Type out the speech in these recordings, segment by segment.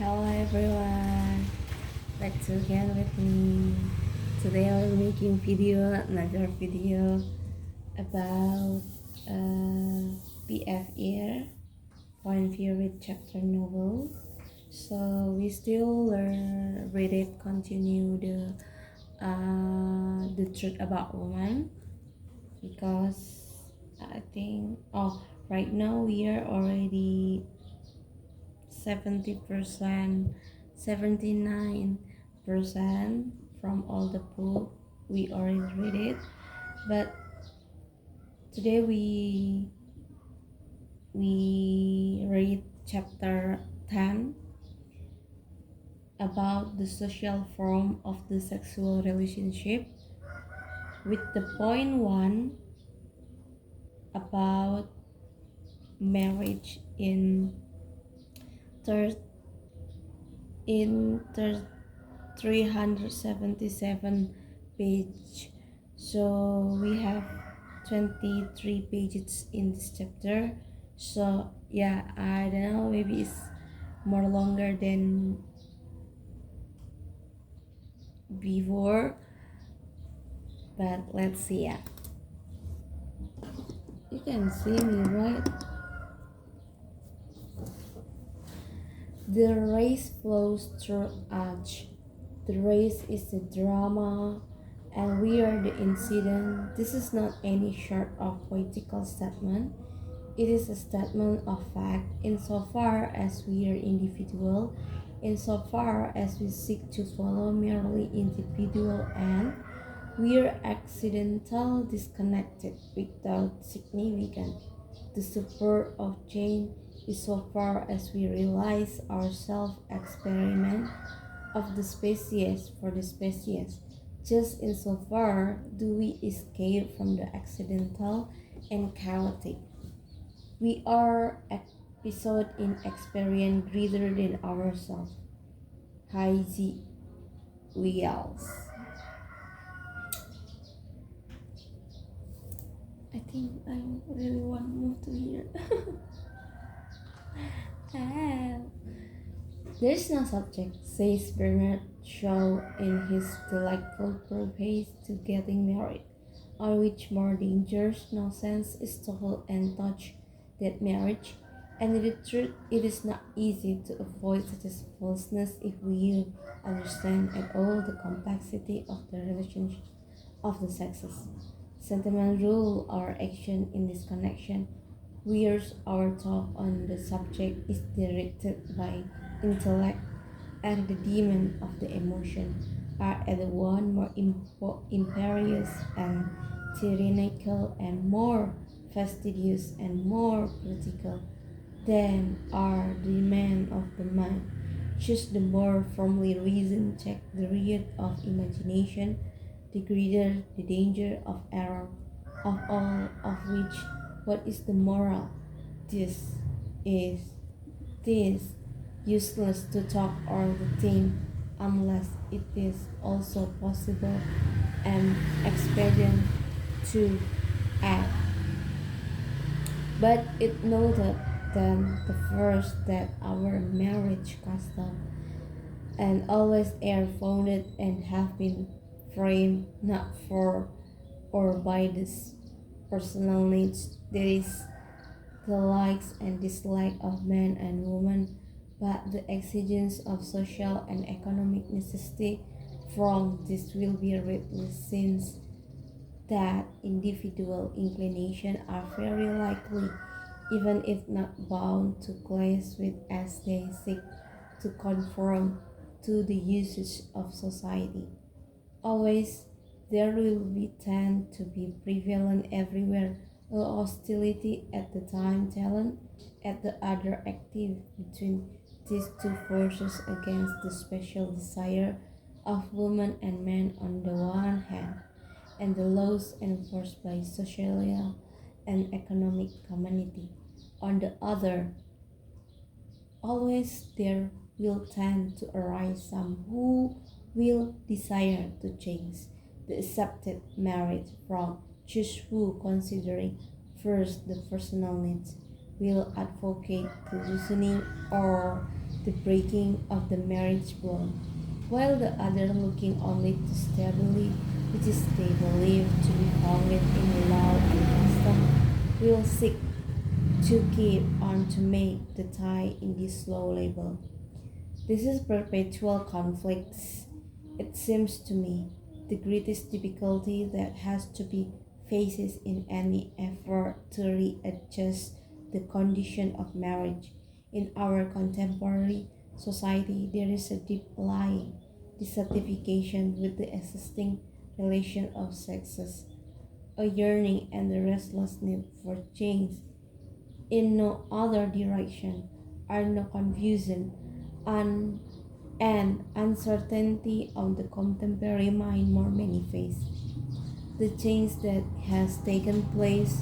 Hello everyone, back to again with me. Today I'm making another video about PVR, Point Favorite Chapter Novel. So we still read it, continue the truth about woman because I think right now we are already 70%, 79% from all the book we already read it. But today we read chapter 10 about the social form of the sexual relationship, with the point 1 about marriage third in third 377 page. So we have 23 pages in this chapter. So yeah, I don't know, maybe it's more longer than before, but let's see. Yeah, you can see me, right? The race flows through us. The race is the drama, and we are the incident. This is not any sort of poetical statement. It is a statement of fact insofar as we are individual, insofar as we seek to follow merely individual and we are accidental, disconnected, without significance. The support of change is so far as we realize our self-experiment of the species for the species. Just insofar do we escape from the accidental and chaotic. We are episode in experience greater than ourselves. Heidi Wells. I think I really want to move to here. There's no subject, says Bernard Shaw in his delightful preface to Getting Married, on which more dangerous nonsense is told and touched than marriage. And in the truth, it is not easy to avoid such a falseness if we understand at all the complexity of the relationship of the sexes. Sentiment rule our action in this connection, whereas our thought on the subject is directed by intellect, and the demon of the emotion are at the one more imperious and tyrannical and more fastidious and more critical than are the demand of the mind. Just the more firmly reason check the riot of imagination, the greater the danger of error, of all of which what is the moral? This is this useless to talk or to think unless it is also possible and expedient to act. But it noted then the first that our marriage custom and always are founded and have been framed not for or by this personal needs, that is the likes and dislikes of man and woman, but the exigence of social and economic necessity. From this will be readily seen that individual inclinations are very likely, even if not bound to clash with as they seek to conform to the usage of society. Always there will be tend to be prevalent everywhere a hostility at the time talent, at the other active between these two forces against the special desire of women and men on the one hand, and the laws enforced by social and economic community on the other. Always there will tend to arise some who will desire to change the accepted merit from just who, considering first the personal needs, will advocate the loosening or the breaking of the marriage bond, while the other looking only to stability, which is they believe to be founded in law and custom, will seek to keep on to make the tie in this low level. This is perpetual conflicts. It seems to me the greatest difficulty that has to be faces in any effort to readjust the condition of marriage. In our contemporary society, there is a deep lying dissatisfaction with the existing relation of sexes, a yearning and a restless need for change in no other direction, are no confusion and, and uncertainty of the contemporary mind more manifest. The change that has taken place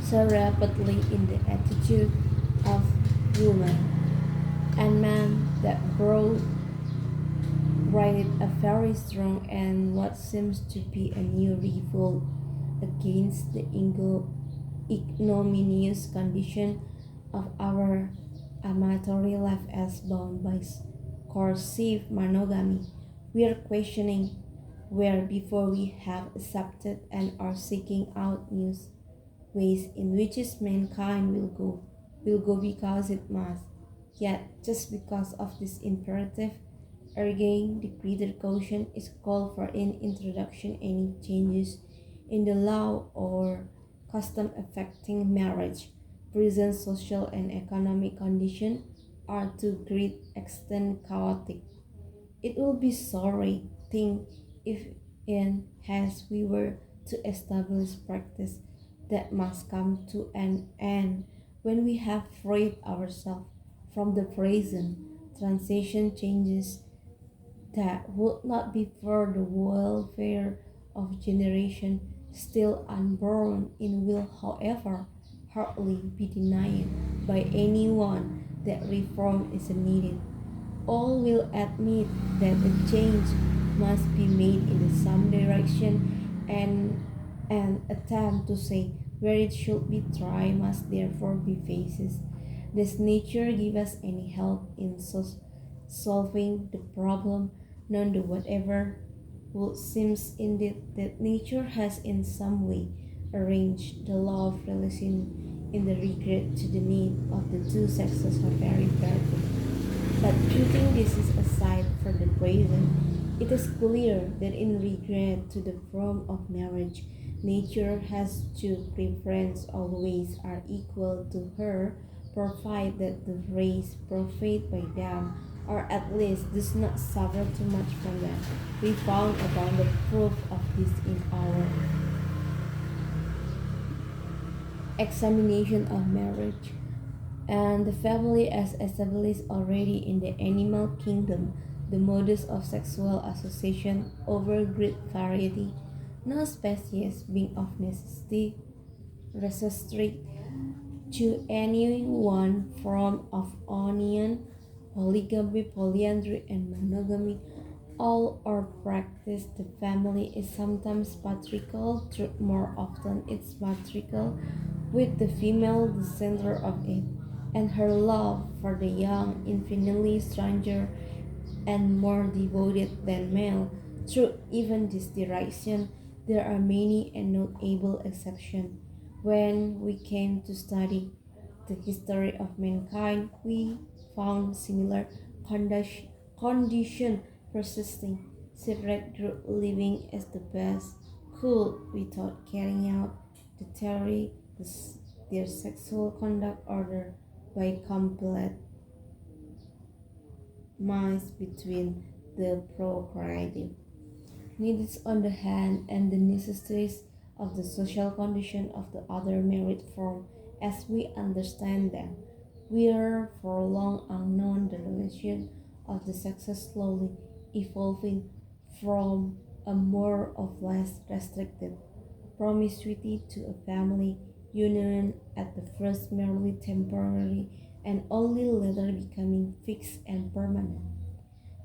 so rapidly in the attitude of women and men that brought right a very strong and what seems to be a new revolt against the ignominious condition of our amatory life as bound by coercive monogamy. We are questioning where before we have accepted and are seeking out new ways in which mankind will go because it must. Yet, just because of this imperative, again, the greater caution is called for in introduction any changes in the law or custom affecting marriage. Present social and economic conditions are to great extent chaotic. It will be sorry thing if in hence we were to establish practice that must come to an end when we have freed ourselves from the present transition changes that would not be for the welfare of generation still unborn in will however hardly be denied by anyone that reform is needed. All will admit that a change must be made in some direction and an attempt to say where it should be tried must therefore be faces. Does nature give us any help in solving the problem? None do whatever. Well, seems indeed that nature has in some way arranged the law of relation in the regard to the need of the two sexes are very variable. But putting this aside for the present, it is clear that in regard to the form of marriage, nature has two preferences always are equal to her, provided that the race profit by them, or at least does not suffer too much from them. We found abundant proof of this in our examination of marriage and the family as established already in the animal kingdom, the modus of sexual association over great variety, no species being of necessity restricted to any one form of union, polygamy, polyandry, and monogamy. All are practiced. The family is sometimes patriarchal, though more often it's matriarchal, with the female the center of it, and her love for the young infinitely stronger and more devoted than male. Through even this direction, there are many and notable exceptions. When we came to study the history of mankind, we found similar condition persisting. Separate group living as the best could without carrying out the theory, their sexual conduct ordered by complete minds between the procreative needs on the hand and the necessities of the social condition of the other married form as we understand them. We are for long unknown the relation of the sexes slowly evolving from a more or less restricted promiscuity to a family union at the first merely temporary and only later becoming fixed and permanent.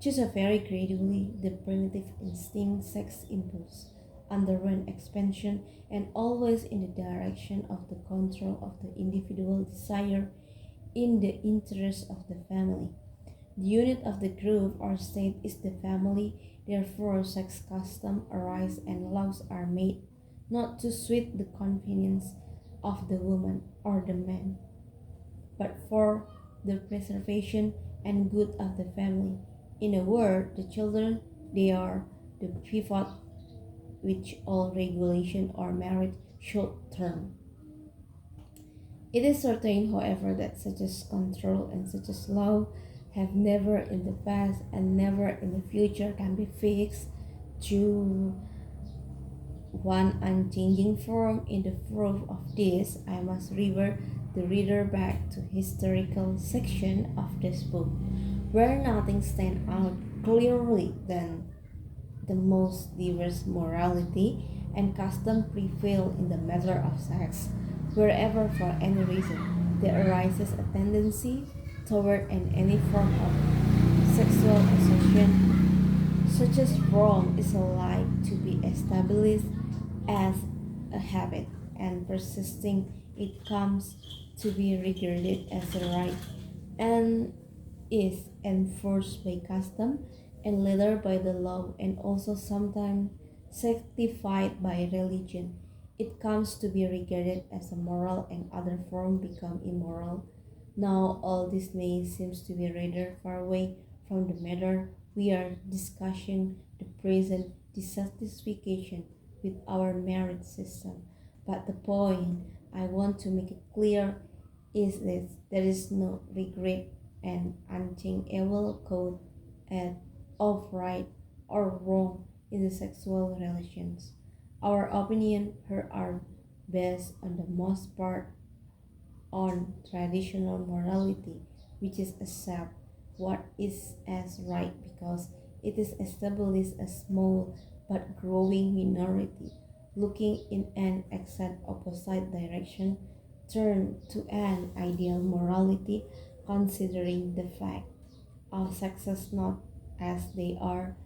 Just a very gradually, the primitive instinct sex impulse underwent expansion and always in the direction of the control of the individual desire in the interest of the family. The unit of the group or state is the family, therefore sex customs arise and laws are made not to suit the convenience of the woman or the man, but for the preservation and good of the family. In a word, the children, they are the pivot which all regulation or merit should turn. It is certain, however, that such as control and such as law have never in the past and never in the future can be fixed to one unchanging form. In the proof of this, I must refer the reader back to historical section of this book, where nothing stands out clearly than the most diverse morality and custom prevail in the matter of sex. Wherever, for any reason, there arises a tendency toward any form of sexual assertion, such as wrong is alike to be established as a habit, and persisting it comes to be regarded as a right, and is enforced by custom and later by the law, and also sometimes sanctified by religion. It comes to be regarded as a moral and other form become immoral. Now all this may seems to be rather far away from the matter we are discussing, the present dissatisfaction with our marriage system. But the point I want to make it clear is this: there is no regret and unchangeable code at of right or wrong in the sexual relations. Our opinion here are based on the most part on traditional morality, which is accept what is as right because it is established a small but growing minority, looking in an exact opposite direction, turn to an ideal morality, considering the fact of sexes not as they are,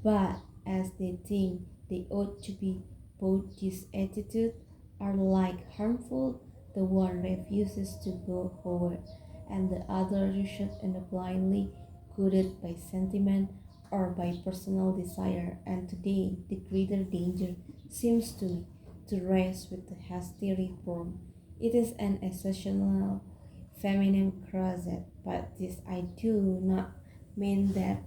but as they think they ought to be. Both these attitudes are like harmful. The one refuses to go forward, and the other rushes and blindly guided by sentiment or by personal desire. And today, the greater danger seems to me to rest with the hasty reform. It is an exceptional feminine crusade, but this I do not mean that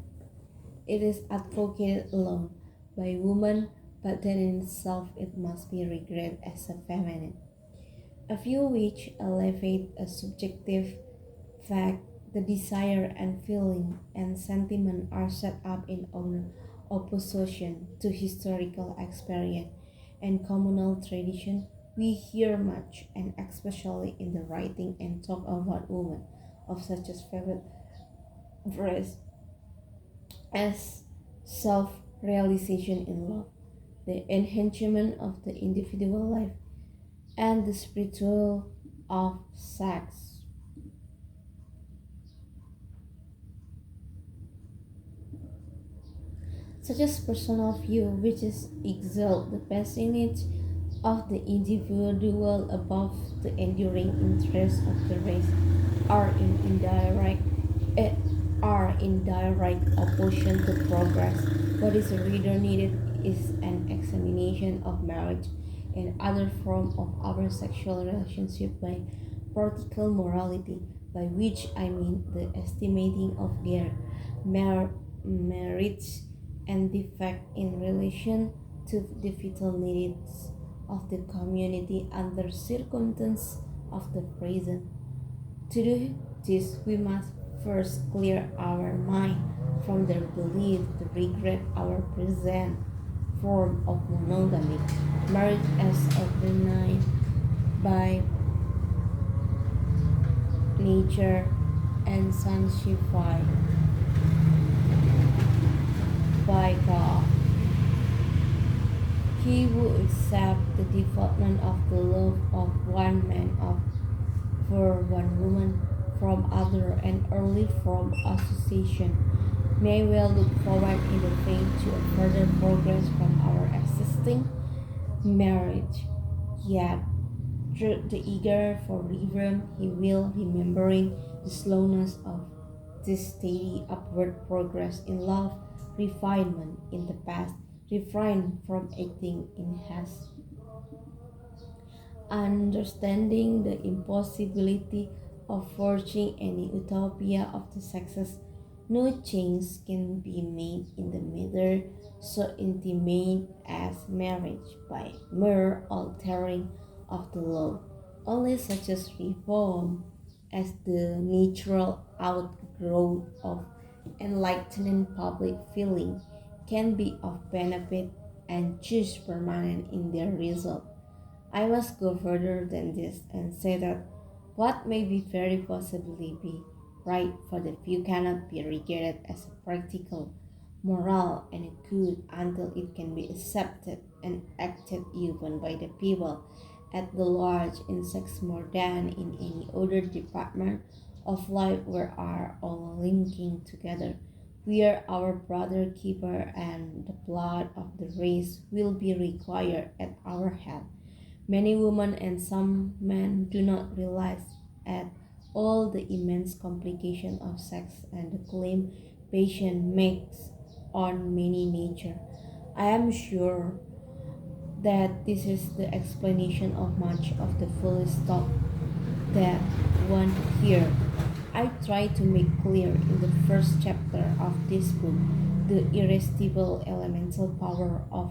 it is advocated alone by women, but that in itself it must be regarded as a feminine. A view which elevate a subjective fact, the desire and feeling and sentiment are set up in opposition to historical experience and communal tradition. We hear much, and especially in the writing and talk about women, of such as favorite phrase as self-realization in love, the enhancement of the individual life, and the spiritual of sex. Such as personal view which is exalt the passionate of the individual above the enduring interest of the race are in indirect eh, are in direct opposition to progress. What is the reader needed is an examination of marriage and other form of our sexual relationship by practical morality, by which I mean the estimating of their merits and defect in relation to the vital needs of the community under circumstances of the present. To do this, we must first clear our mind from the belief to regret our present form of monogamy, marriage as organized by nature and sanctified by God. He who accepts the development of the love of one man of for one woman from other and early from association may well look forward in the faith to a further progress from our existing marriage. Yet through the eager for reform he will remembering the slowness of this steady upward progress in love, refinement in the past, refrain from acting in haste. Understanding the impossibility of forging any utopia of the sexes, no change can be made in the matter so intimate as marriage by mere altering of the law. Only such as reform as the natural outgrowth of enlightening public feeling can be of benefit and just permanent in their result. I must go further than this and say that what may be very possibly be right for the few cannot be regarded as a practical, moral, and good until it can be accepted and acted even by the people at the large in sex more than in any other department of life where are all linking together. We are our brother keeper and the blood of the race will be required at our head. Many women and some men do not realize at all the immense complication of sex and the claim patient makes on many nature. I am sure that this is the explanation of much of the foolish talk that one hear. I try to make clear in the first chapter of this book the irresistible elemental power of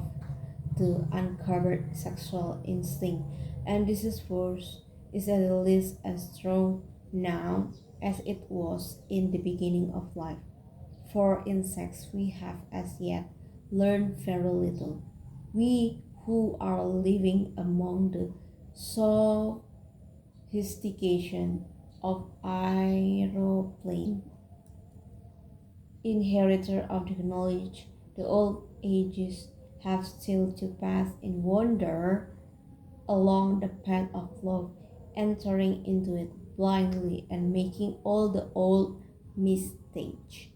the uncovered sexual instinct, and this is force is at least as strong now as it was in the beginning of life. For in sex we have as yet learned very little. We who are living among the sophistication of aeroplane, inheritor of the knowledge the old ages have still to pass in wonder along the path of love, entering into it blindly and making all the old mistakes.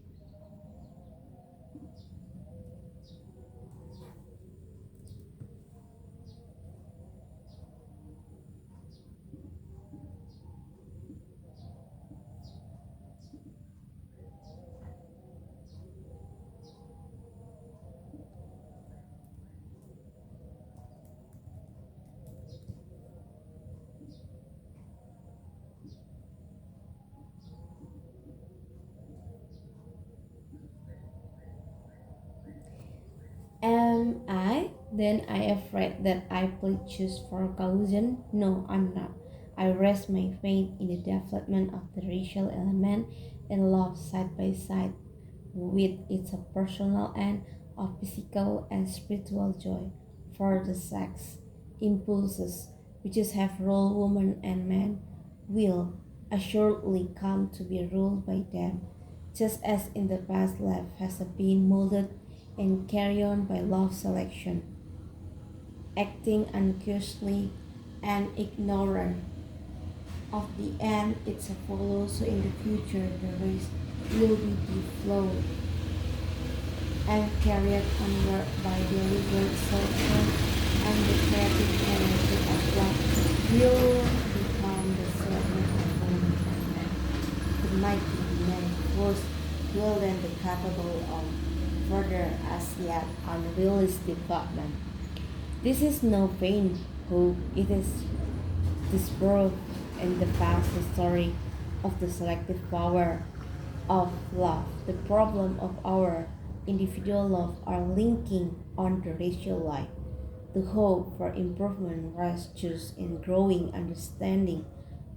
Am I? Then I afraid that I played choose for collusion? No, I'm not. I rest my faith in the development of the racial element in love side by side with its personal and of physical and spiritual joy. For the sex impulses which have ruled woman and man will assuredly come to be ruled by them, just as in the past life has been molded and carried on by love selection, acting unconsciously and ignorant of the end it follows. So in the future the race will be deflowed and carried onward by deliberate selection, and the creative energy of love will become the servant of woman and man. The mighty man force will then be capable of further as yet unrealized development. This is no vain hope, it is disproof in the past history of the selective power of love. The problem of our individual love are linking on the racial life. The hope for improvement rests in growing understanding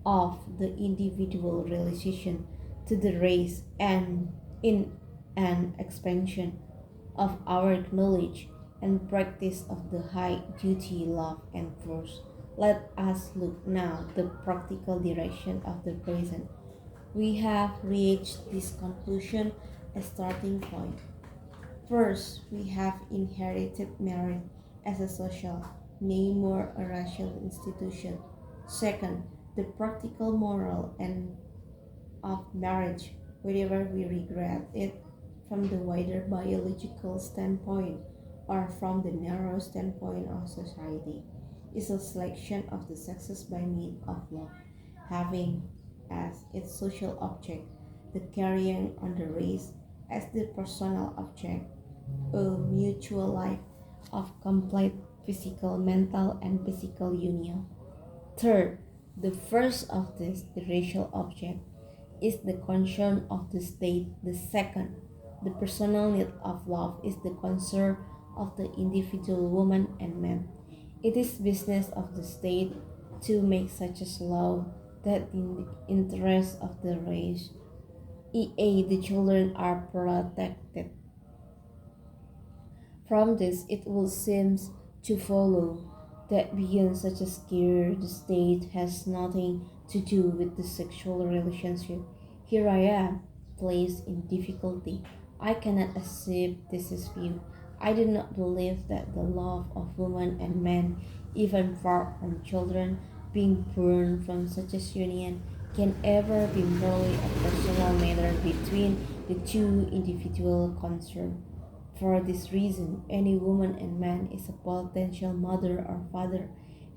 of the individual relation to the race and in an expansion of our knowledge and practice of the high duty, love, and force. Let us look now the practical direction of the present. We have reached this conclusion as starting point. First, we have inherited marriage as a social, nay more a racial institution. Second, the practical moral and of marriage, whether we regret it from the wider biological standpoint or from the narrow standpoint of society, is a selection of the sexes by means of love, having as its social object, the carrying on the race as the personal object, a mutual life of complete physical, mental, and physical union. Third, the first of this, the racial object, is the concern of the state. The second, the personal need of love, is the concern of the individual woman and man. It is business of the state to make such a law that in the interest of the race, e.a. the children are protected. From this, it will seem to follow that beyond such a scare, the state has nothing to do with the sexual relationship. Here I am, placed in difficulty. I cannot accept this view. I do not believe that the love of woman and man, even far from children, being born from such a union, can ever be merely a personal matter between the two individuals concerned. For this reason, any woman and man is a potential mother or father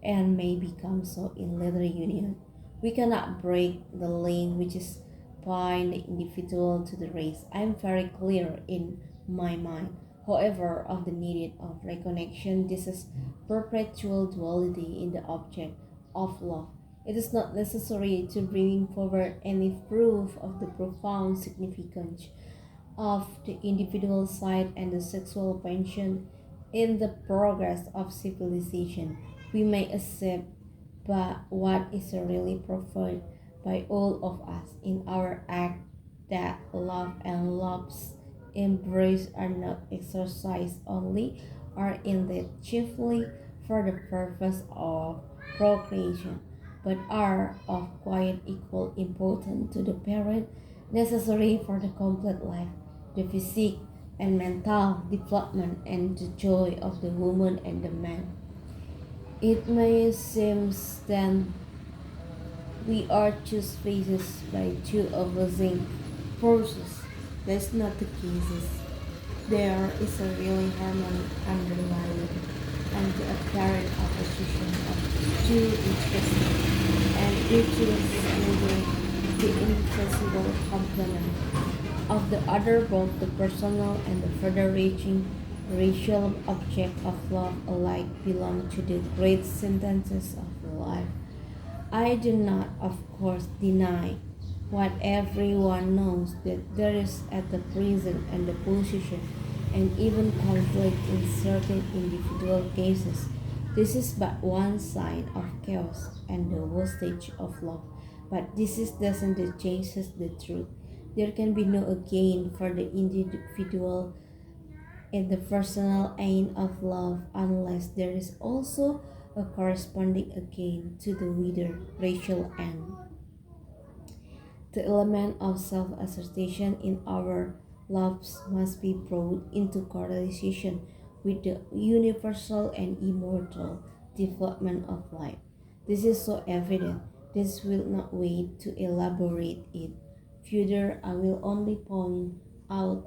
and may become so in later union. We cannot break the link which is bind the individual to the race. I am very clear in my mind, however, of the need of reconnection. This is perpetual duality in the object of love. It is not necessary to bring forward any proof of the profound significance of the individual side and the sexual pension in the progress of civilization. We may accept but what is really preferred by all of us in our act that love and love's embrace are not exercised only or indeed chiefly for the purpose of procreation, but are of quite equal importance to the parent necessary for the complete life, the physique and mental development, and the joy of the woman and the man. It may seem then we are just faces by two opposing forces. That's not the case. There is a really harmony underlying and the apparent opposition of two interests, and each is neither the inflexible complement of the other. Both the personal and the further reaching racial object of love alike belong to the great sentences of life. I do not, of course, deny what everyone knows that there is at the present and the position and even conflict in certain individual cases. This is but one side of chaos and the wastage of love. But this is doesn't change the truth. There can be no gain for the individual in the personal aim of love unless there is also a corresponding gain to the wider racial end. The element of self-assertion in our loves must be brought into correlation with the universal and immortal development of life. This is so evident, this will not wait to elaborate it. Further, I will only point out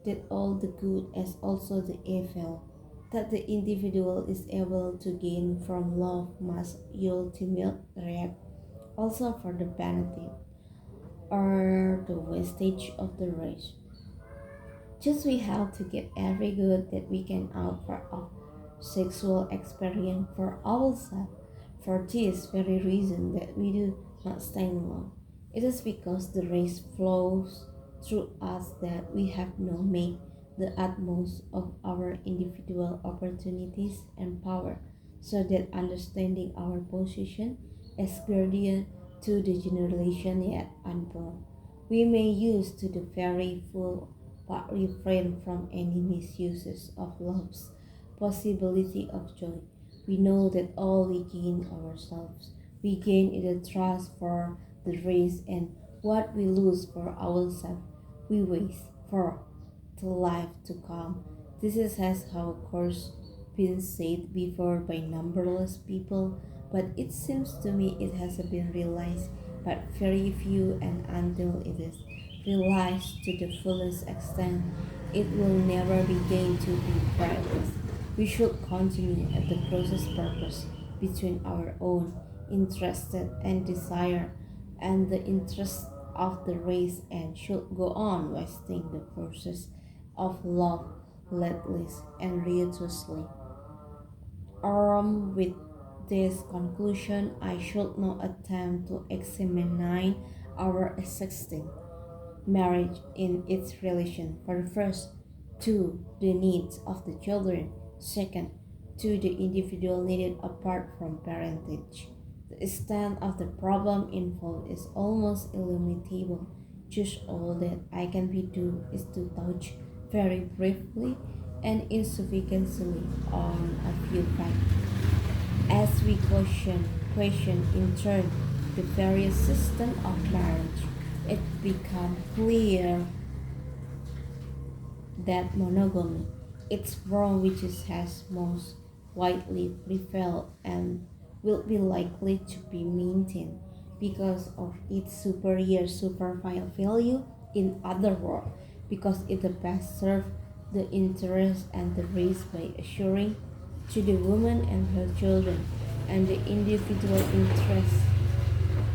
that all the good as also the evil that the individual is able to gain from love must ultimately react also for the benefit or the wastage of the race. Just we have to get every good that we can out for our sexual experience for ourselves. For this very reason that we do not stand alone. It is because the race flows through us that we have now made the utmost of our individual opportunities and power, so that understanding our position as guardian to the generation yet unborn, we may use to the very full but refrain from any misuses of love's possibility of joy. We know that all we gain ourselves, we gain in the trust for the race, and what we lose for ourselves, we waste for the life to come. This is has how of course been said before by numberless people, but it seems to me it has been realized but very few, and until it is realized to the fullest extent, it will never begin to be practiced. We should continue at the closest purpose between our own interested and desire and the interest of the race and should go on wasting the process of love relentless and ruthlessly. Armed with this conclusion, I should not attempt to examine our existing marriage in its relation for the first to the needs of the children, second to the individual needed apart from parentage. The extent of the problem involved is almost illimitable. Just all that I can be do is to touch very briefly and insufficiently on a few facts. As we question in turn the various system of marriage, it becomes clear that monogamy, its form which has most widely prevailed and will be likely to be maintained because of its superior survival value, in other words, because it the best serves the interest and the race by assuring to the woman and her children and the individual interests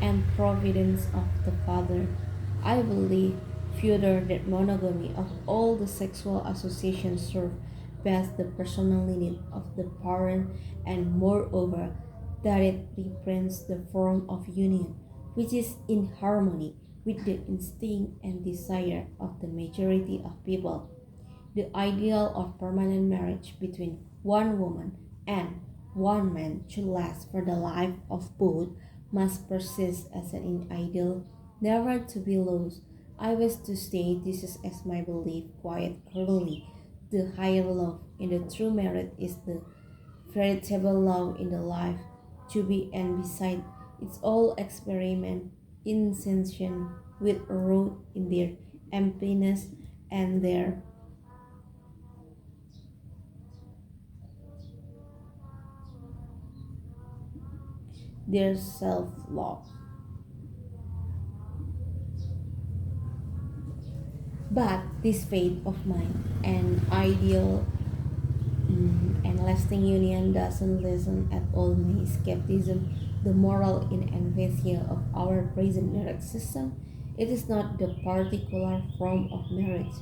and providence of the father. I believe further that monogamy of all the sexual associations serve best the personal need of the parent and moreover that it represents the form of union which is in harmony with the instinct and desire of the majority of people. The ideal of permanent marriage between one woman and one man should last for the life of both must persist as an ideal, never to be lost. I wish to state this is as my belief quite clearly. The higher love in the true merit is the veritable love in the life to be and beside its all experiment insensation with root in their emptiness and their self-love. But this faith of mine, an ideal and lasting union doesn't listen at all my skepticism, the moral inefficiency of our present marriage system. It is not the particular form of marriage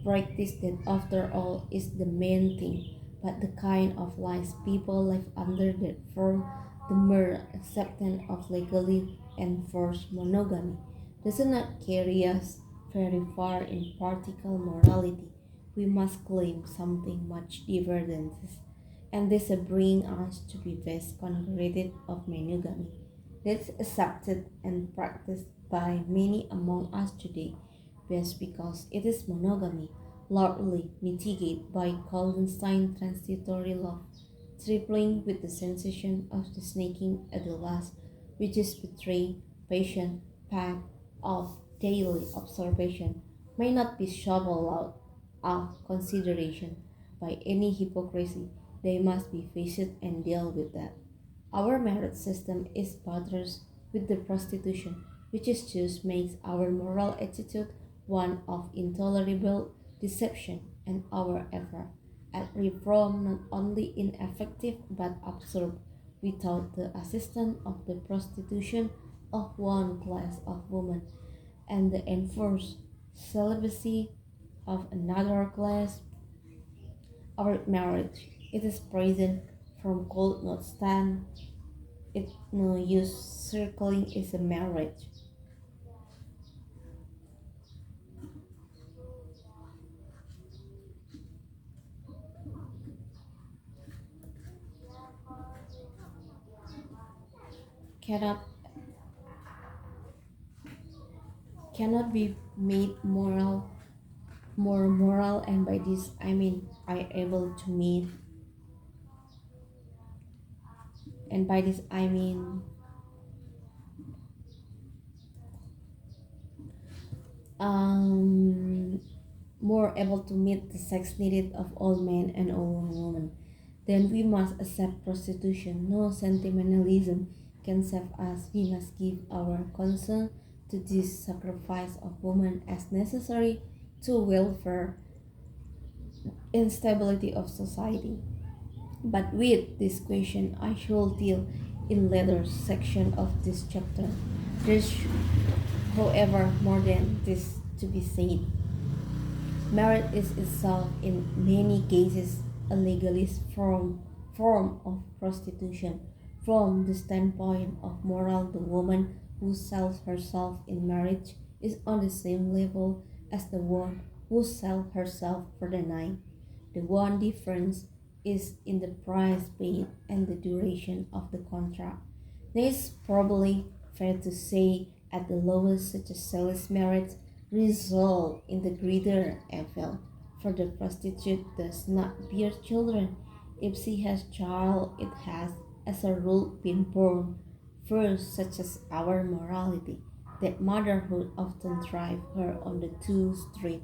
practice that after all is the main thing, but the kind of lives people live under that form the mere acceptance of legally enforced monogamy does not carry us very far in practical morality. We must claim something much deeper than this, and this brings us to be best congregated of monogamy. That's accepted and practiced by many among us today, best because it is monogamy, largely mitigated by clandestine transitory love, tripling with the sensation of the snaking at the last, which is betrayed, patient, pact of daily observation, may not be shoveled out of consideration by any hypocrisy. They must be faced and dealt with that. Our marriage system is buttressed with the prostitution, which is just makes our moral attitude one of intolerable deception and our effort at reform not only ineffective but absurd without the assistance of the prostitution of one class of women and the enforced celibacy of another class. Our marriage, it is present from cold not stand. It no use circling is a marriage. Cannot cannot be made more moral, and by this I mean I able to meet, and by this I mean um more able to meet the sex needed of all men and all women. Then we must accept prostitution. No sentimentalism can save us. We must give our consent to this sacrifice of woman as necessary to welfare and stability of society. But with this question I shall deal in later section of this chapter. There's, however, more than this to be said. Marriage is itself, in many cases, a legalist form of prostitution. From the standpoint of moral, the woman who sells herself in marriage is on the same level as the one who sells herself for the night. The one difference is in the price paid and the duration of the contract. This is probably fair to say at the lowest such a seller's marriage result in the greater evil, for the prostitute does not bear children. If she has child, it has, as a rule, been born first, such as our morality, that motherhood often drive her on the two street.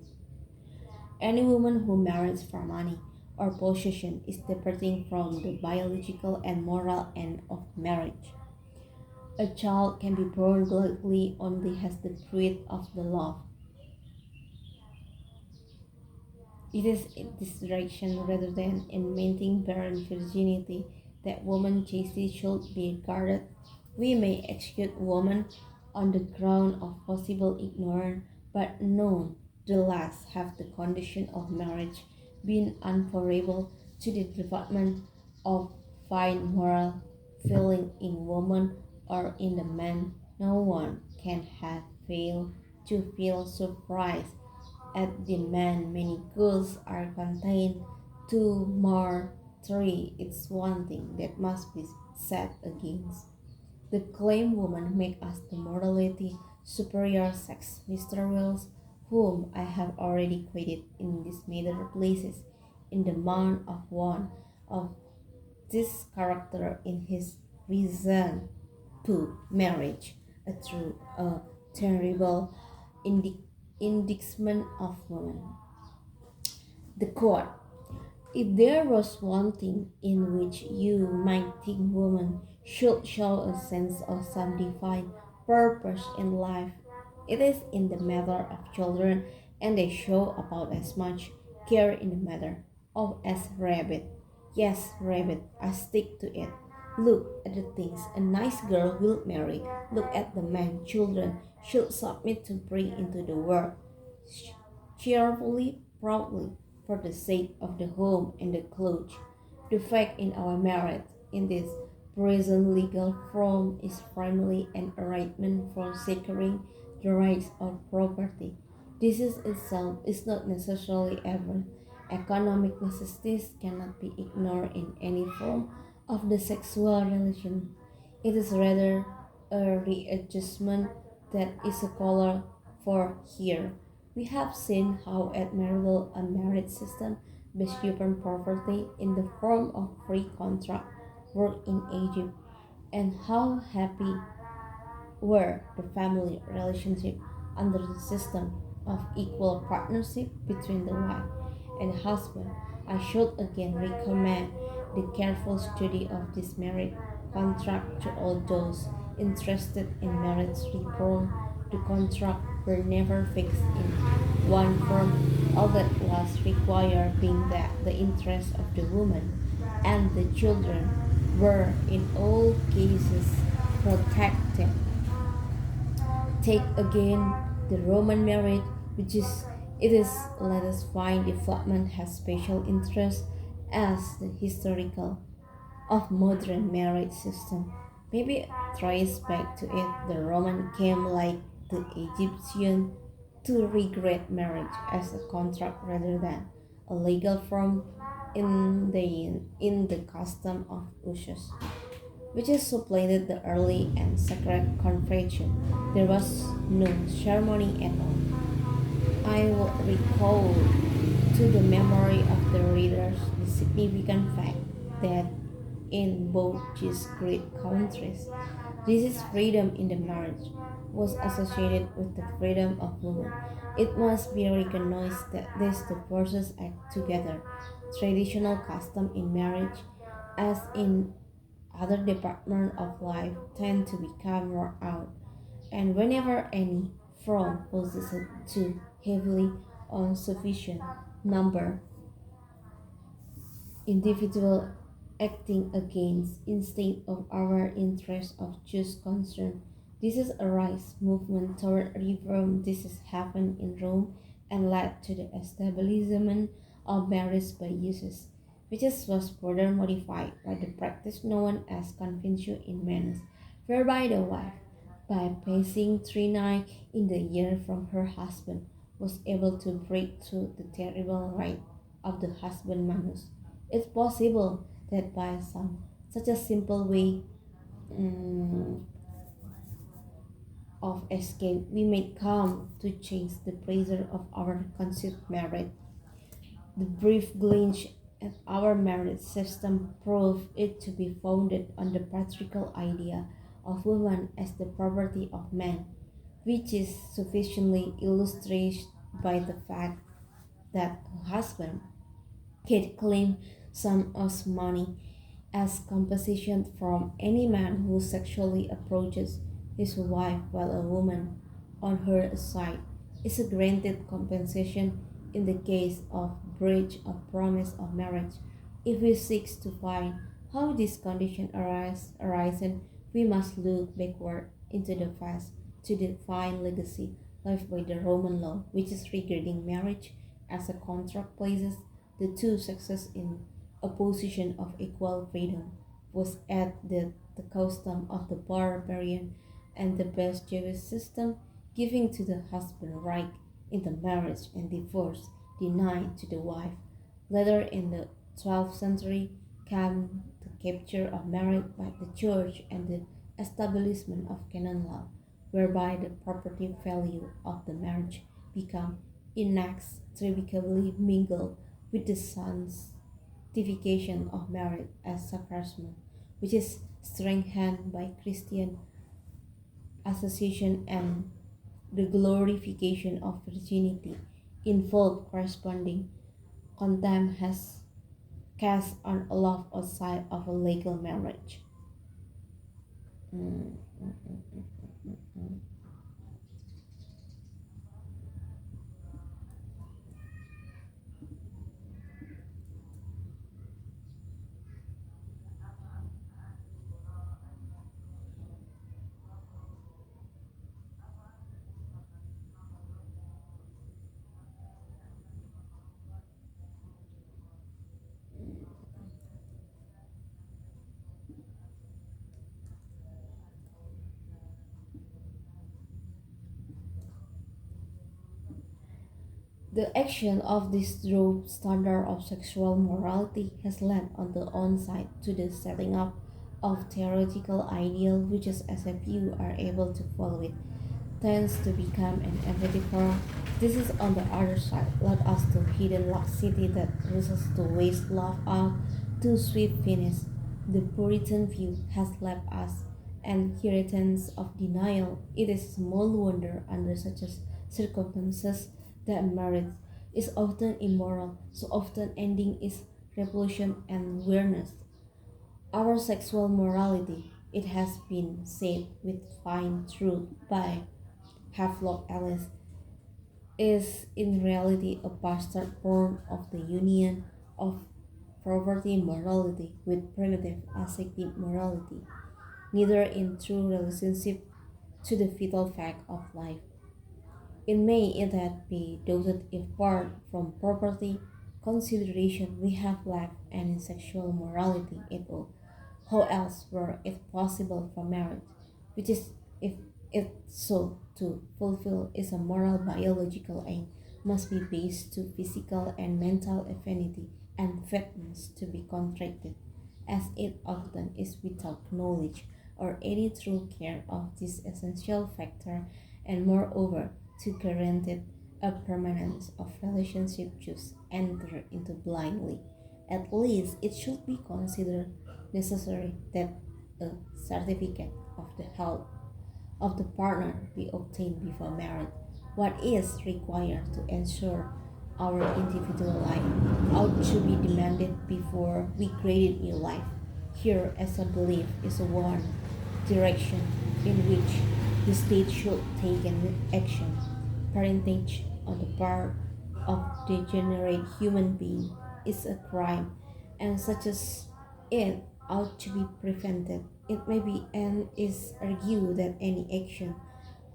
Any woman who marries for money or possession is departing from the biological and moral end of marriage. A child can be born gladly only as the fruit of the love. It is in this direction rather than in maintaining barren virginity that woman chastity should be guarded. We may execute women on the ground of possible ignorance, but none the less have the condition of marriage been unfavorable to the development of fine moral feeling in woman or in the man. No one can have failed to feel surprise at the man many goods are contained. Two more three, it's one thing that must be set against. The claim women make us the morality superior sex. Mr. Wells, whom I have already quoted in these matter places, in the mouth of one of this character in his reason to marriage, a terrible indictment of woman. The court. If there was one thing in which you might think women should show a sense of some divine purpose in life, it is in the matter of children, and they show about as much care in the matter of as rabbit. Yes, rabbit, I stick to it. Look at the things a nice girl will marry. Look at the man children should submit to bring into the world cheerfully, proudly, for the sake of the home and the clothes. The fact in our marriage in this present legal form is primarily an arrangement for securing the rights of property. This is itself is not necessarily ever. Economic necessities cannot be ignored in any form of the sexual relation. It is rather a readjustment that is a color for here. We have seen how admirable a marriage system based upon property in the form of free contract worked in Egypt, and how happy were the family relationship under the system of equal partnership between the wife and husband. I should again recommend the careful study of this marriage contract to all those interested in marriage reform. The contract were never fixed in one form. All that was required being that the interests of the woman and the children were in all cases protected. Take again the Roman marriage, which is it is let us find development has special interest as the historical of modern marriage system. Maybe trace back to it the Roman came like the Egyptian to regret marriage as a contract rather than a legal form in the custom of usus, which is supplanted the early and sacred confession. There was no ceremony at all. I would recall to the memory of the readers the significant fact that in both these great countries, this is freedom in the marriage was associated with the freedom of women. It must be recognized that these two forces act together. Traditional custom in marriage, as in other departments of life, tend to become worn out, and whenever any from possesses too heavily on sufficient number individual acting against instinct of our interest of just concern, This is a rise movement toward reform. This has happened in Rome and led to the establishment of marriage by uses, which was further modified by the practice known as convention in Venice, whereby the wife, by passing 3 nights in the year from her husband, was able to break through the terrible right of the husband Manus. It's possible that by some such a simple way mm, of escape, we may come to change the pleasure of our conceived marriage. The brief glitch at our marriage system proved it to be founded on the patriarchal idea of woman as the property of man, which is sufficiently illustrated by the fact that a husband can claim some of money as compensation from any man who sexually approaches his wife while a woman on her side is granted compensation in the case of breach of promise of marriage. If we seek to find how this condition arisen, we must look backward into the past to define legacy left by the Roman law, which is regarding marriage as a contract places the two sexes in a position of equal freedom, was at the custom of the barbarian and the best Jewish system, giving to the husband right in the marriage and divorce denied to the wife. Later in the 12th century came the capture of marriage by the church and the establishment of canon law, whereby the property value of the marriage became inextricably mingled with the sanctification of marriage as sacrament, which is strengthened by Christian association and the glorification of virginity involved corresponding contempt has cast on a love outside of a legal marriage. Mm, mm, mm, mm, mm, mm. The action of this draw standard of sexual morality has led on the one side to the setting up of theoretical ideal which is as a few are able to follow it tends to become an empathy for. This is on the other side, led us to hidden laxity that results to waste love out to sweet finish. The Puritan view has left us an inheritance of denial. It is small wonder under such as circumstances that marriage is often immoral, so often ending is repulsion and weakness. Our sexual morality, it has been said with fine truth by Havelock Ellis, is in reality a bastard form of the union of property morality with primitive ascetic morality, neither in true relationship to the vital fact of life. It may indeed be doubted if apart from property consideration we have left any sexual morality at all. How else were it possible for marriage, which is if it so to fulfill is a moral biological aim, must be based to physical and mental affinity and fitness to be contracted, as it often is without knowledge or any true care of this essential factor, and moreover to guarantee a permanence of relationship just enter into blindly. At least it should be considered necessary that a certificate of the health of the partner be obtained before marriage. What is required to ensure our individual life ought to be demanded before we create new life. Here, as I believe, is one direction in which the state should take an action. Parentage on the part of degenerate human being is a crime, and such as it ought to be prevented. It may be and is argued that any action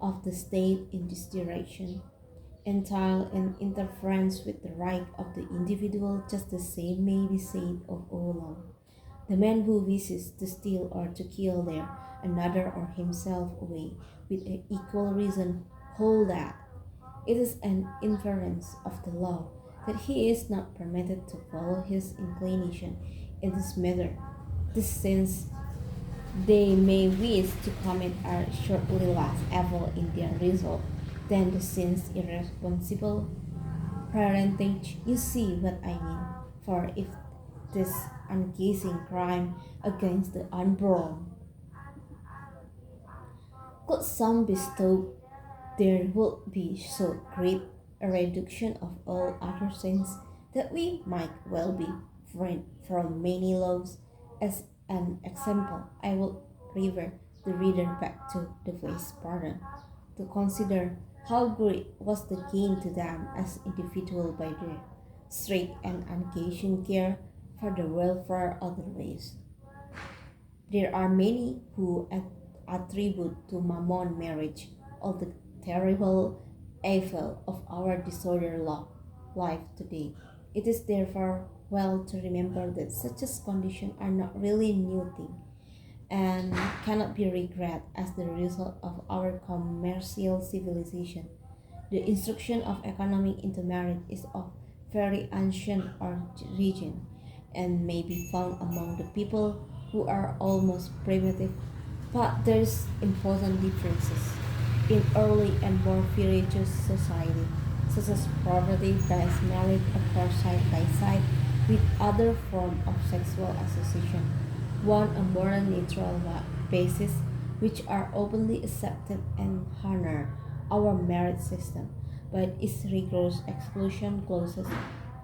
of the state in this direction entail an interference with the right of the individual, just the same may be said of all law. The man who wishes to steal or to kill their another or himself away with an equal reason hold that it is an inference of the law that he is not permitted to follow his inclination in this matter. This since they may wish to commit a shortly less evil in their result than the sin's irresponsible parentage. You see what I mean? For if this unceasing crime against the unborn could some be stopped, there would be so great a reduction of all other sins that we might well be free from many laws. As an example, I will refer the reader back to the first pardon to consider how great was the gain to them as individuals by their strict and unconditional care for the welfare of the race. There are many who attribute to Mammon marriage all the terrible evil of our disordered life today. It is therefore well to remember that such a conditions are not really new thing and cannot be regretted as the result of our commercial civilization. The instruction of economic intermarriage is of very ancient origin and may be found among the people who are almost primitive, but there is important differences in early and more religious society, such as property-based marriage occurs side by side with other forms of sexual association, one a more neutral basis, which are openly accepted and honor our marriage system, but its rigorous exclusion clauses.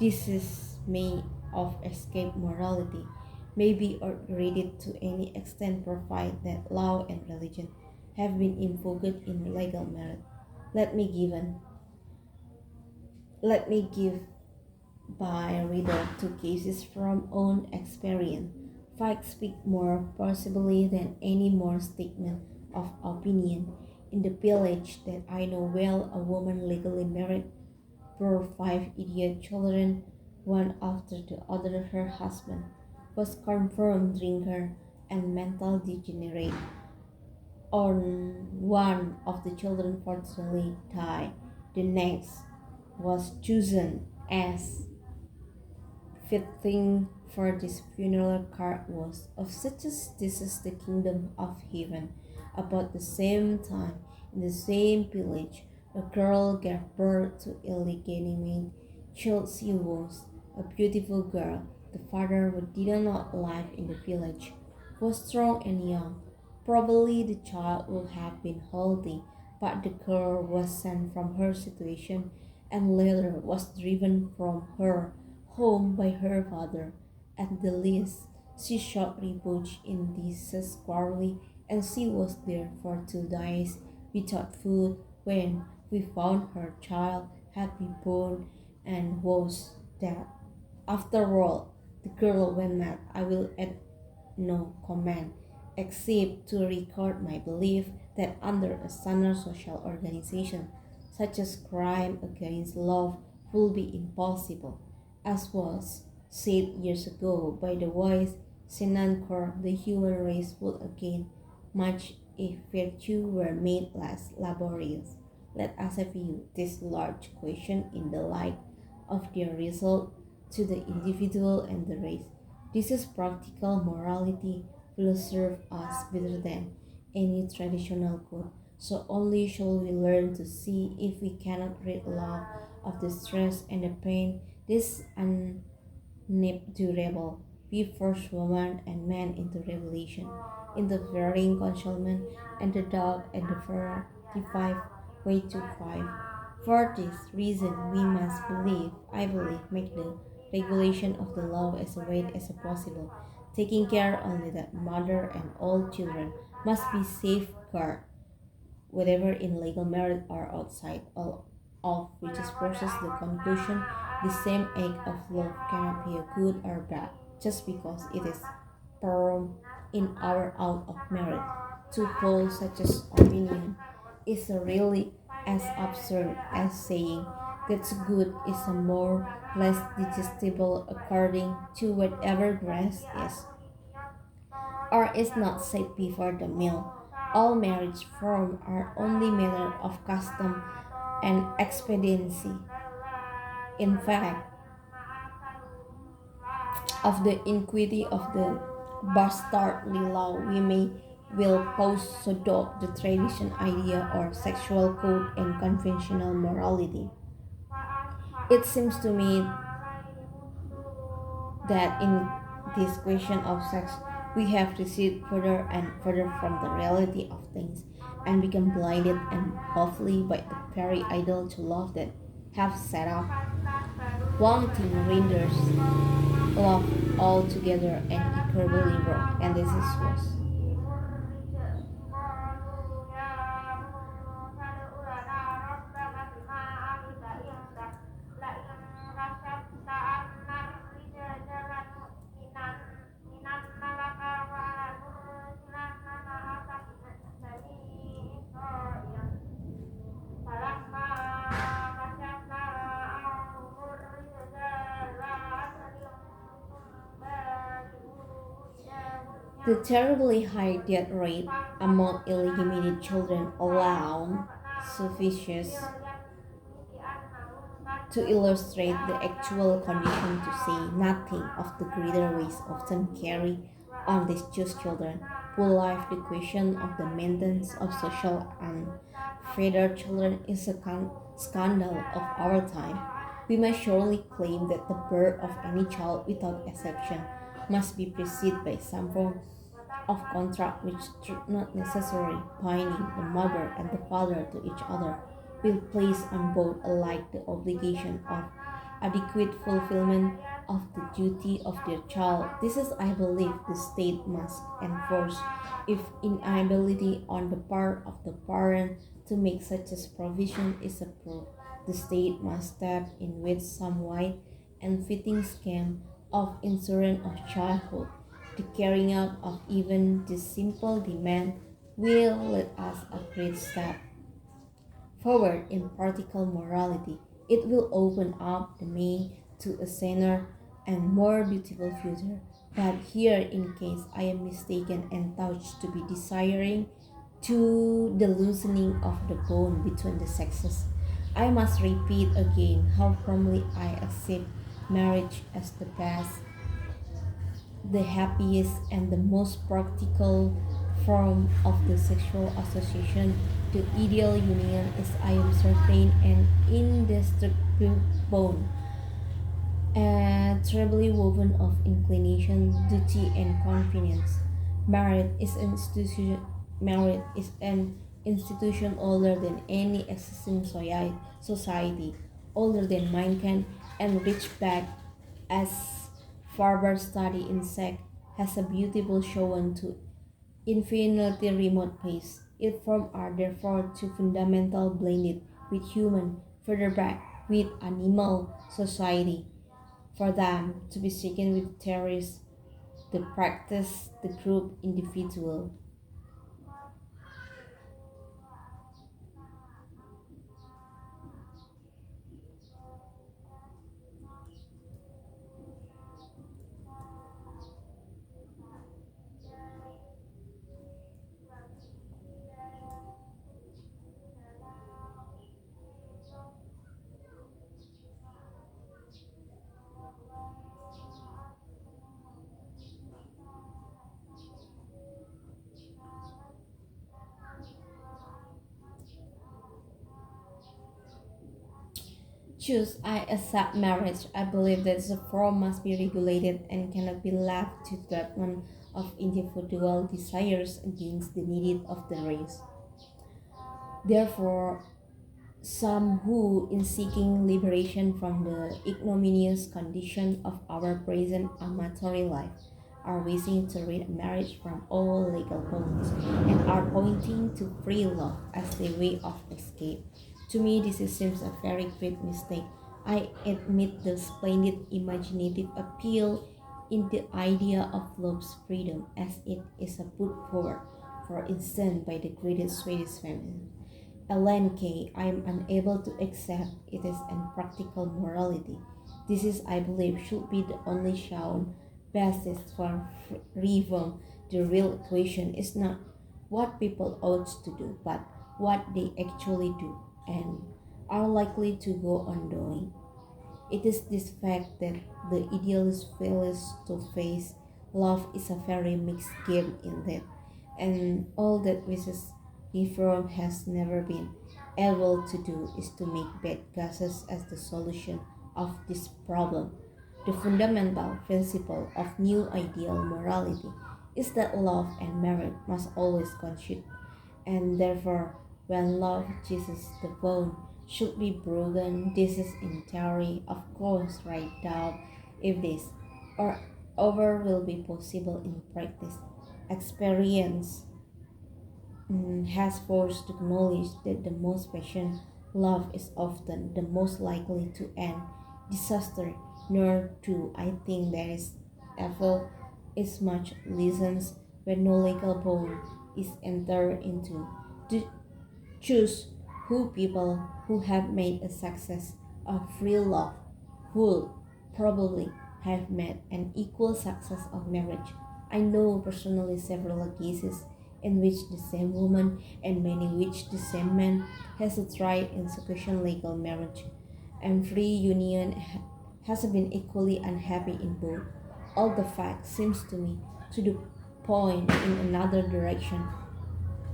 This is may of escape morality may be read to any extent provide that law and religion have been invoked in legal marriage. Let me give an, let me give by reader two cases from own experience. Facts speak more possibly than any more statement of opinion. In the village that I know well, a woman legally married bore five idiot children, one after the other. Her husband was confirmed drinker and mental degenerate. On one of the children fortunately died. The next was chosen as fitting for this funeral card was of such as this is the kingdom of heaven. About the same time, in the same village, a girl gave birth to illegitimate child. She was a beautiful girl. The father, who did not live in the village, was strong and young. Probably the child would have been healthy, but the girl was sent from her situation and later was driven from her home by her father. At the least, she showed refuge in this quarry, and she was there for 2 days without food when we found her child had been born and was dead. After all, the girl went mad. I will add no comment except to record my belief that under a standard social organization, such as crime against love will be impossible, as was said years ago by the wise Senancour. The human race would again much if virtue were made less laborious. Let us view this large question in the light of their result to the individual and the race. This is practical morality will serve us better than any traditional code. So only shall we learn to see if we cannot rid love of the stress and the pain. This unendurable. We force woman and man into revelation, into varying concealment, and the doubt and the 45 way to 5. For this reason, we must believe, I believe, make the regulation of the law as wide as possible, taking care only that mother and all children must be safeguarded, whether in legal marriage or outside, all of which forces the conclusion the same act of love cannot be a good or bad just because it is. perform in our out of merit. To hold such an opinion is really as absurd as saying that's good is a more less digestible according to whatever grace is or is not set before the meal. All marriage forms are only matter of custom and expediency. In fact, of the iniquity of the bastardly law, we may will pause so dope the tradition idea or sexual code and conventional morality. It seems to me that in this question of sex, we have receded further and further from the reality of things and become blinded and baffled by the very idol to love that have set up. One thing renders love altogether and equally wrong, and this is was. The terribly high death rate among illegitimate children alone suffices to illustrate the actual condition to say nothing of the greater waste often carried on these just children who live the question of the maintenance of social and feathered children is a scandal of our time. We may surely claim that the birth of any child without exception must be preceded by some form of contract which should not necessarily binding the mother and the father to each other will place on both alike the obligation of adequate fulfillment of the duty of their child. This is, I believe, the state must enforce. If inability on the part of the parent to make such a provision is approved, the state must step in with some wide and fitting scheme of insurance of childhood. The carrying out of even this simple demand will let us a great step forward in practical morality. It will open up the way to a saner and more beautiful future. But here, in case I am mistaken and thought to be desiring to the loosening of the bond between the sexes, I must repeat again how firmly I accept marriage as the best, the happiest, and the most practical form of the sexual association. The ideal union is, I am certain, an indestructible bond, and trebly woven of inclination, duty, and convenience. Marriage is an institution. Marriage is an institution older than any existing society, older than mankind, and reach back as further study in sex has a beautiful shown to infinitely remote place. Its forms are therefore too fundamental blended with human, further back with animal society, for them to be taken with terrorists, the practice, the group, individual. Choose, I accept marriage. I believe that the form must be regulated and cannot be left to treatment of individual desires against the needs of the race. Therefore, some who, in seeking liberation from the ignominious condition of our present amatory life, are wishing to rid marriage from all legal bonds and are pointing to free love as the way of escape. To me, this seems a very great mistake. I admit the splendid imaginative appeal in the idea of love's freedom as it is a put forward, for instance, by the great Swedish feminist Ellen K. I am unable to accept it as impractical morality. This is, I believe, should be the only sound basis for reform. The real question is not what people ought to do, but what they actually do and are likely to go on doing. It is this fact that the idealist fails to face love is a very mixed game in that, and all that Mrs. Reform has never been able to do is to make bad guesses as the solution of this problem. The fundamental principle of new ideal morality is that love and marriage must always coexist, and therefore, when love Jesus the bone should be broken, this is in theory, of course, right down if this or over will be possible in practice. Experience has forced to acknowledge that the most passionate love is often the most likely to end disaster, nor do I think there is ever as much lessons when no legal bond is entered into. To choose who people who have made a success of real love would probably have made an equal success of marriage. I know personally several cases in which the same woman and many which the same man has tried in secession legal marriage and free union has been equally unhappy in both. All the facts seems to me to the point in another direction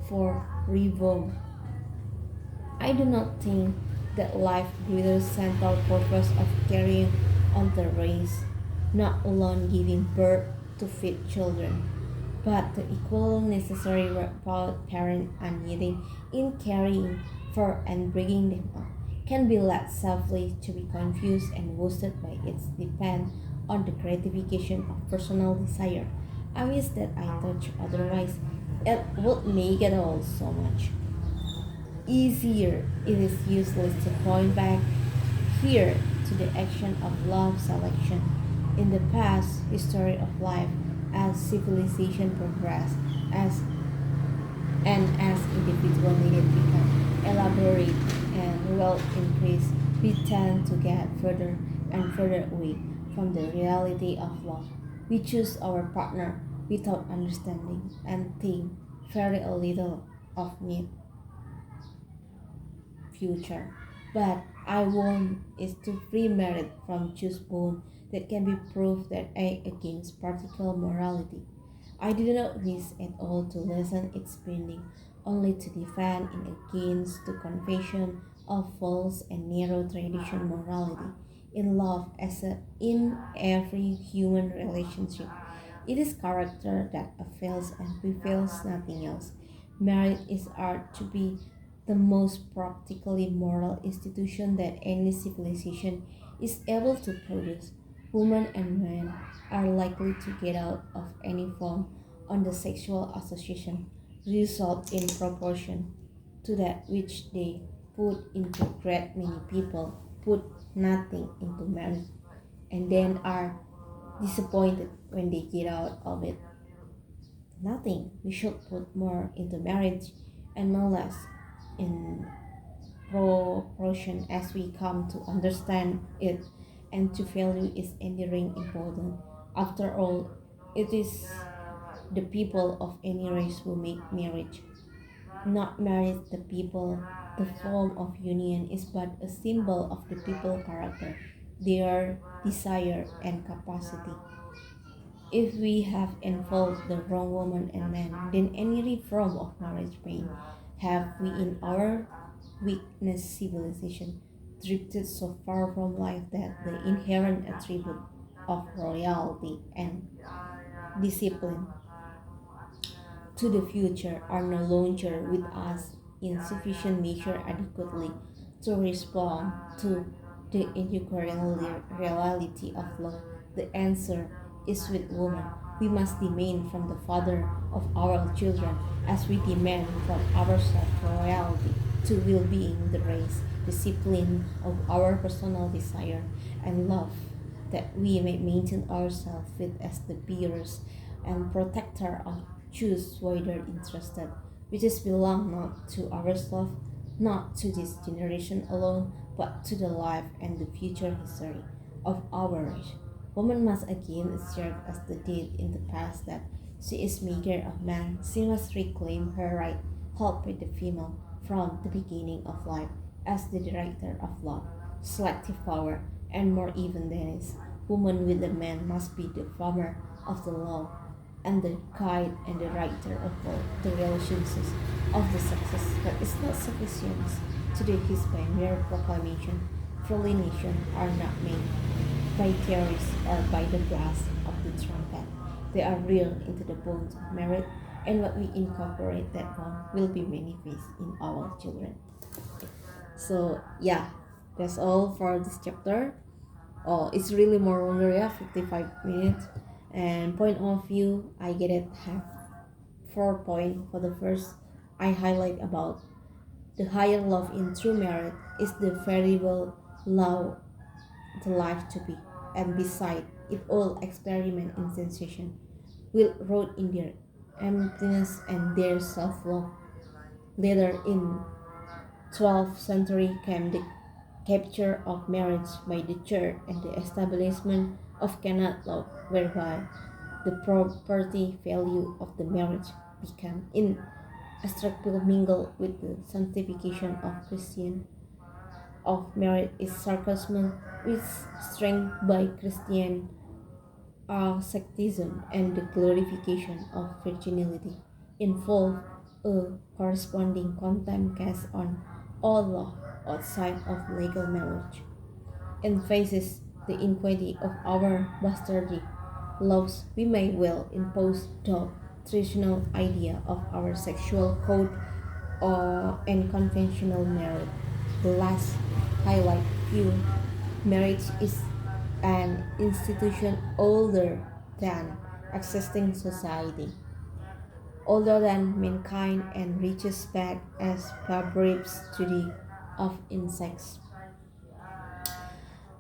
for reform. I do not think that life greater central purpose of carrying on the race, not alone giving birth to fit children, but the equal necessary both parent and needing in caring for and bringing them up, can be led safely to be confused and boosted by its depend on the gratification of personal desire. I wish that I touch otherwise. It would make it all so much easier. It is useless to point back here to the action of love selection in the past history of life as civilization progressed as as individual needed become elaborate and wealth increased, we tend to get further and further away from the reality of love. We choose our partner without understanding and think very little of need future. But I want is to free merit from choose bone that can be proved that act against particular morality. I do not wish at all to lessen its binding, only to defend it against the confession of false and narrow tradition morality in love as in every human relationship. It is character that avails and prevails nothing else. Marriage is art to be the most practically moral institution that any civilization is able to produce. Women and men are likely to get out of any form on the sexual association result in proportion to that which they put into great many people put nothing into marriage and then are disappointed when they get out of it. Nothing. We should put more into marriage and no less in proportion as we come to understand it and to value its enduring importance. After all, it is the people of any race who make marriage, not marriage the people. The form of union is but a symbol of the people character, their desire and capacity. If we have involved the wrong woman and man, then any reform of marriage pain have we in our weakness civilization drifted so far from life that the inherent attribute of royalty and discipline to the future are no longer with us in sufficient measure adequately to respond to the integral reality of love. The answer is with woman. We must demand from the father of our children as we demand from ourselves royalty to well-being the race, discipline of our personal desire and love that we may maintain ourselves with as the bearers and protector of choose wider interested, which is belong not to ourselves, not to this generation alone, but to the life and the future history of our race. Woman must again assert as the did in the past that she is maker of man. She must reclaim her right, help with the female from the beginning of life as the director of love, selective power, and more even than is. Woman with the man must be the farmer of the law and the guide and the writer of all the relationships of the sexes, but it's not sufficient to do this by mere proclamation. Truly nations are not made by theories or by the blast of the trumpet. They are real into the bones of merit, and what we incorporate that one will be manifest in our children. So yeah, that's all for this chapter. Oh, it's really more longer, yeah, 55 minutes. And point of view, I get it have 4 points. For the first, I highlight about the higher love in true merit is the variable love the life to be, and beside it all experiment in sensation will rot in their emptiness and their self-love. Later in 12th century came the capture of marriage by the church and the establishment of canon law, whereby the property value of the marriage became inextricably mingled with the sanctification of Christian of marriage is sarcasm which strength by Christian asceticism and the glorification of virginity involve a corresponding contempt cast on all law outside of legal marriage, emphasizes the iniquity of our bastardy laws. We may well impose the traditional idea of our sexual code or and conventional marriage. The last highlight view marriage is an institution older than existing society, older than mankind, and reaches back as Fabrice's study of insects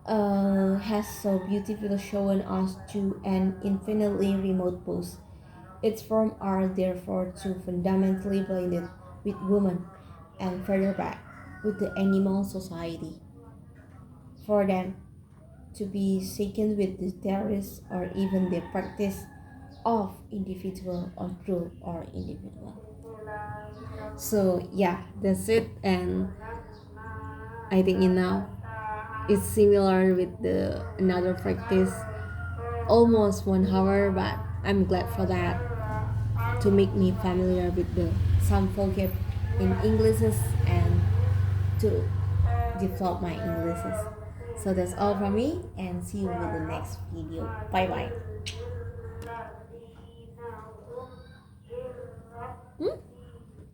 has so beautifully shown us to an infinitely remote post. Its forms are therefore too fundamentally blended with woman and further back with the animal society for them to be shaken with the theories or even the practice of individual or group or individual. So yeah, that's it, and I think enough. It's similar with the another practice, almost 1 hour, but I'm glad for that to make me familiar with the some vocab in Englishes and to develop my Englishes. So that's all from me, and see you with the next video. Bye bye.